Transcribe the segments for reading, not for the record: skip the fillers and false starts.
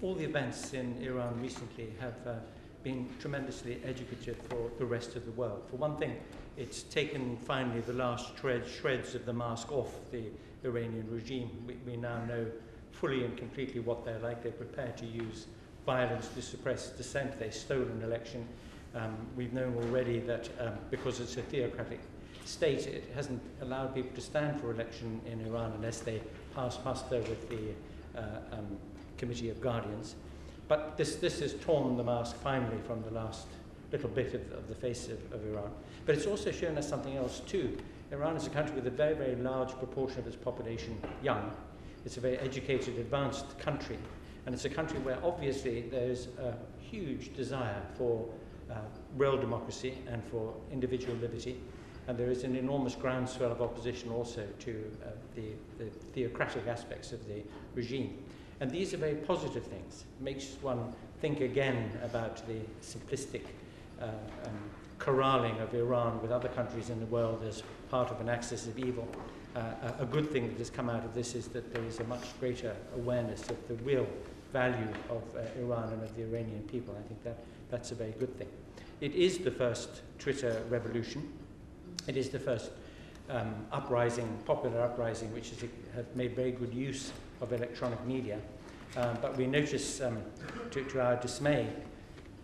all the events in Iran recently have been tremendously educative for the rest of the world. For one thing, it's taken finally the last shreds of the mask off the Iranian regime. We now know fully and completely what they're like. They're prepared to use violence to suppress dissent. They stole an election. We've known already that because it's a theocratic state, it hasn't allowed people to stand for election in Iran unless they pass muster with the Committee of Guardians. But this has torn the mask finally from the last little bit of the face of Iran. But it's also shown us something else too. Iran is a country with a very, very large proportion of its population young. It's a very educated, advanced country. And it's a country where obviously there's a huge desire for real democracy and for individual liberty. And there is an enormous groundswell of opposition also to the theocratic aspects of the regime. And these are very positive things. It makes one think again about the simplistic corralling of Iran with other countries in the world as part of an axis of evil. A good thing that has come out of this is that there is a much greater awareness of the real value of Iran and of the Iranian people. I think that's a very good thing. It is the first Twitter revolution. It is the first popular uprising, which has made very good use of electronic media. But we notice, to our dismay,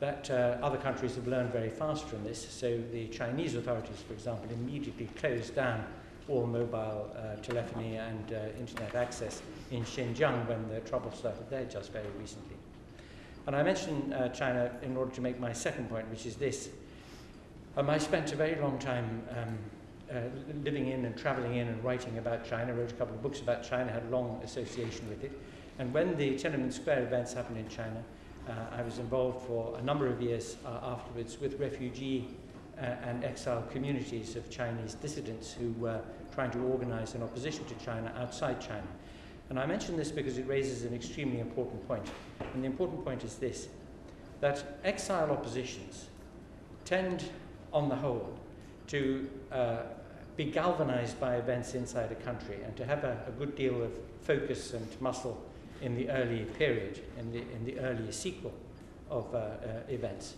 that other countries have learned very fast from this. So the Chinese authorities, for example, immediately closed down all mobile telephony and internet access in Xinjiang when the trouble started there just very recently. And I mention China in order to make my second point, which is this. I spent a very long time living in and traveling in and writing about China, wrote a couple of books about China, had a long association with it. And when the Tiananmen Square events happened in China, I was involved for a number of years afterwards with refugee and exile communities of Chinese dissidents who were trying to organize an opposition to China outside China. And I mention this because it raises an extremely important point. And the important point is this, that exile oppositions tend, on the whole, to be galvanized by events inside a country and to have a good deal of focus and muscle in the early period, in the early sequel of events.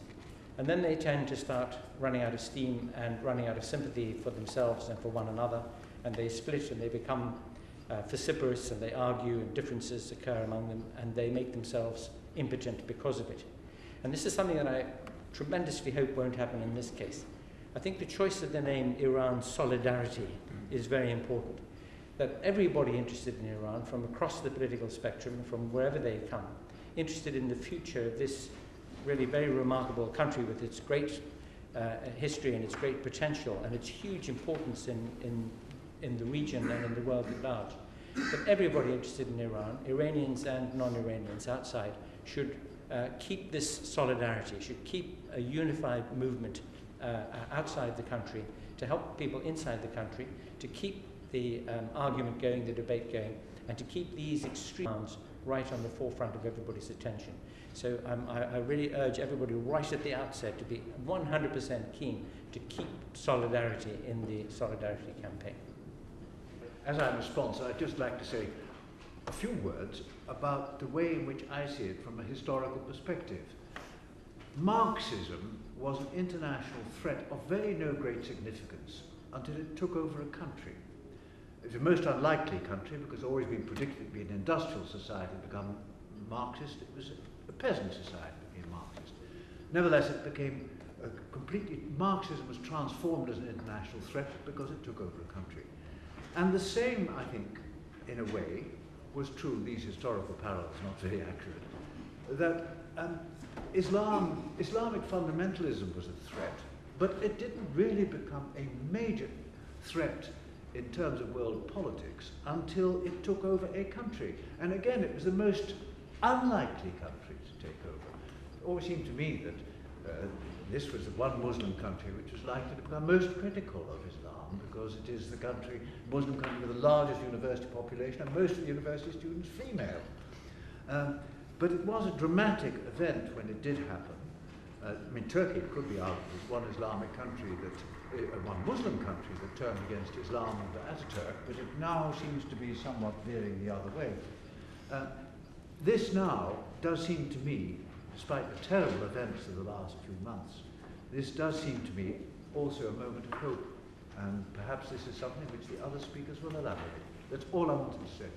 And then they tend to start running out of steam and running out of sympathy for themselves and for one another, and they split and they become vociferous and they argue and differences occur among them and they make themselves impotent because of it. And this is something that I tremendously hope won't happen in this case. I think the choice of the name Iran Solidarity is very important. That everybody interested in Iran from across the political spectrum, from wherever they come, interested in the future of this really very remarkable country with its great history and its great potential and its huge importance in the region and in the world at large. But everybody interested in Iran, Iranians and non-Iranians outside, should keep this solidarity, should keep a unified movement outside the country to help people inside the country, to keep the argument going, the debate going, and to keep these extremes right on the forefront of everybody's attention. So I really urge everybody right at the outset to be 100% keen to keep solidarity in the Solidarity campaign. As I'm a sponsor, I'd just like to say a few words about the way in which I see it from a historical perspective. Marxism was an international threat of very no great significance until it took over a country. It's a most unlikely country because it's always been predicted to be an industrial society become Marxist. It was a peasant society became Marxist. Nevertheless, it became Marxism was transformed as an international threat because it took over a country. And the same, I think, in a way, was true, these historical parallels, not very accurate, that Islamic fundamentalism was a threat, but it didn't really become a major threat in terms of world politics until it took over a country. And again, it was the most unlikely country to take over. It always seemed to me that this was the one Muslim country which was likely to become most critical of Islam because it is the Muslim country with the largest university population and most of the university students female. But it was a dramatic event when it did happen. I mean, Turkey could be argued as one Islamic country one Muslim country that turned against Islam under Ataturk, but it now seems to be somewhat veering the other way. this now does seem to me, despite the terrible events of the last few months, this does seem to me also a moment of hope. And perhaps this is something which the other speakers will elaborate. That's all I wanted to say.